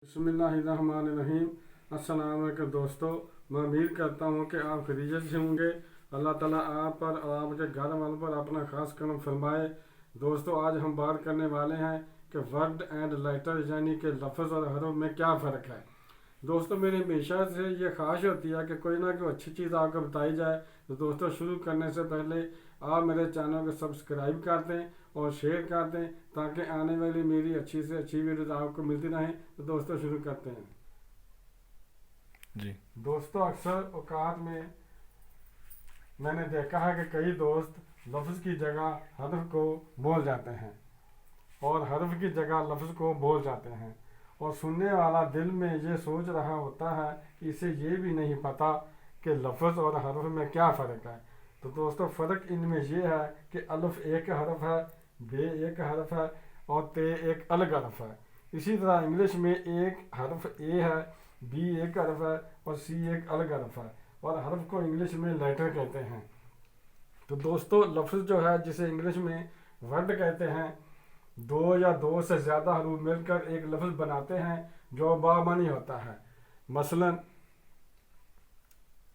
बिस्मिल्लाहिर्रहमानिर्रहीम। अस्सलाम वालेकुम दोस्तों, मैं उम्मीद करता हूँ कि आप खैरियत से होंगे। अल्लाह ताला आप पर और आपके घर वालों पर अपना खास करम फरमाए। दोस्तों, आज हम बात करने वाले हैं कि वर्ड एंड लेटर यानी कि लफ्ज़ और हरफ में क्या फ़र्क है। दोस्तों, मेरी हमेशा से ये ख्वाहिश होती है कि कोई ना कोई अच्छी चीज़ आपको बताई जाए। तो दोस्तों, शुरू करने से पहले आप मेरे चैनल को सब्सक्राइब कर दें और शेयर कर दें ताकि आने वाली मेरी अच्छी से अच्छी वीडियोज़ आपको मिलती रहें। तो दोस्तों, शुरू करते हैं जी। दोस्तों, अक्सर औकात में मैंने देखा है कि कई दोस्त लफ्ज़ की जगह हरफ को बोल जाते हैं और हरफ की जगह लफ्ज़ को बोल जाते हैं, और सुनने वाला दिल में ये सोच रहा होता है कि इसे ये भी नहीं पता कि लफ्ज़ और हरफ में क्या फ़र्क है। तो दोस्तों, फ़र्क इनमें ये है कि अलिफ एक हरफ है, बे एक हरफ है और ते एक अलग हरफ है। इसी तरह इंग्लिश में एक हरफ ए है, बी एक हरफ है और सी एक अलग हरफ है, और हरफ को इंग्लिश में लेटर कहते हैं। तो दोस्तों, लफ्ज़ जो है जिसे इंग्लिश में वर्ड कहते हैं, दो या दो से ज़्यादा हरूफ मिलकर एक लफ्ज़ बनाते हैं जो बामानी होता है। मसलन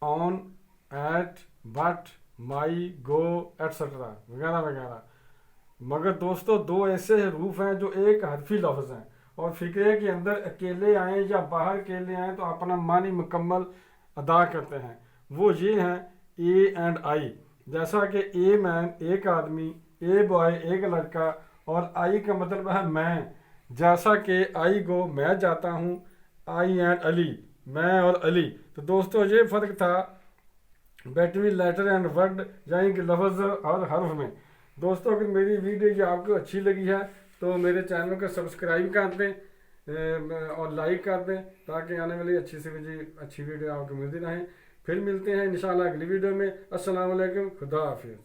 on, at, but, my, go, etcetera वगैरह वगैरह। मगर दोस्तों, दो ऐसे हरूफ हैं जो एक हरफी लफ्ज़ हैं और फ़िक्रे के अंदर अकेले आएँ या बाहर अकेले आएँ तो अपना मानी मुकम्मल अदा करते हैं। वो ये हैं ए एंड आई। जैसा कि ए मैन एक आदमी, ए बॉय एक लड़का और आई का मतलब है मैं। जैसा कि आई गो मैं जाता हूँ, आई एंड अली मैं और अली। तो दोस्तों, ये फ़र्क था बिटवीन लेटर एंड वर्ड यानी कि लफ्ज़ और हर्फ में। दोस्तों, अगर मेरी वीडियो ये आपको अच्छी लगी है तो मेरे चैनल को सब्सक्राइब कर दें और लाइक कर दें ताकि आने वाली अच्छी से अच्छी वीडियो आपको मिलती रहें। फिर मिलते हैं इंशाल्लाह अगली वीडियो में। अस्सलाम वालेकुम, खुदा हाफिज़।